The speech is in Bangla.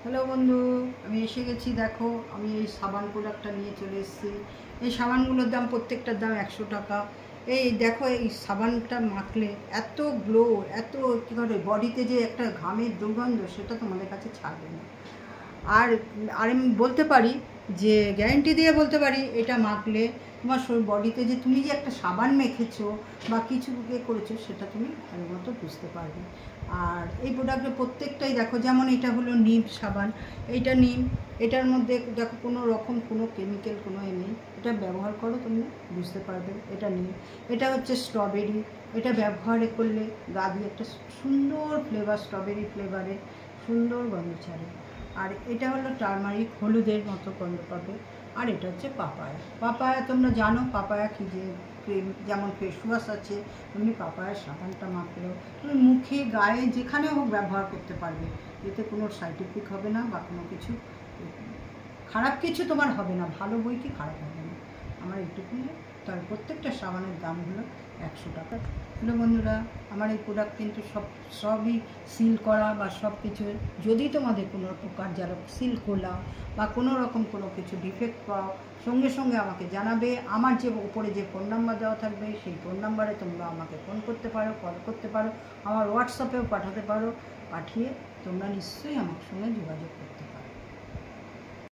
হ্যালো বন্ধু, আমি এসে গেছি। দেখো, আমি এই সাবান প্রোডাক্টটা নিয়ে চলে এসেছি। এই সাবানগুলোর দাম, প্রত্যেকটার দাম 100 টাকা। এই দেখো, এই সাবানটা মাখলে এত গ্লো, এত কী করে বডিতে যে একটা ঘামের দুর্গন্ধ, সেটা তোমাদের কাছে ছাড়বে না। আর আর আমি বলতে পারি, যে গ্যারেন্টি দিয়ে বলতে পারি, এটা মাখলে তোমার বডিতে যে তুমি যে একটা সাবান মেখেছো বা কিছু করেছো, সেটা তুমি ভালো মতো বুঝতে পারবে। আর এই প্রোডাক্টের প্রত্যেকটাই দেখো, যেমন এটা হলো নিম সাবান। এইটা নিম, এটার মধ্যে দেখো কোনো রকম কোনো কেমিক্যাল কোনো নেই। এটা ব্যবহার করো, তুমি বুঝতে পারবে এটা নিম। এটা হচ্ছে স্ট্রবেরি, এটা ব্যবহার করলে গা দিয়ে একটা সুন্দর ফ্লেভার, স্ট্রবেরি ফ্লেভারে সুন্দর গন্ধ ছাড়ে। আর এটা হলো টারমারিক, হলুদের মতো গন্ধ পাবে। আর এটা হচ্ছে পাপায়া। পাপায়া তোমরা জানো, পাপায়া কি যে ক্রিম, যেমন ফেস ওয়াশ আছে, তুমি পাপায়ার সাবানটা মাখলেও তুমি মুখে, গায়ে, যেখানে হোক ব্যবহার করতে পারবে। এতে কোনো সাইড এফেক্ট হবে না, বা কোনো কিছু খারাপ কিছু তোমার হবে না। ভালো বই কি খারাপ হবে না, আমার এইটুকুই। তার প্রত্যেকটা সাবানের দাম হলো 100 টাকা। হলো বন্ধুরা, আমার এই প্রোডাক্ট কিন্তু সবই সিল করা, বা সব কিছু। যদি তোমাদের কোনো প্রকার যারা সিল খোলা বা কোনো রকম কোনো কিছু ডিফেক্ট পাও, সঙ্গে সঙ্গে আমাকে জানাবে। আমার যে ওপরে যে ফোন নাম্বার দেওয়া থাকবে, সেই ফোন নাম্বারে তোমরা আমাকে ফোন করতে পারো, কল করতে পারো, আমার হোয়াটসঅ্যাপেও পাঠাতে পারো। পাঠিয়ে তোমরা নিশ্চয়ই আমার সঙ্গে যোগাযোগ করতে পারো।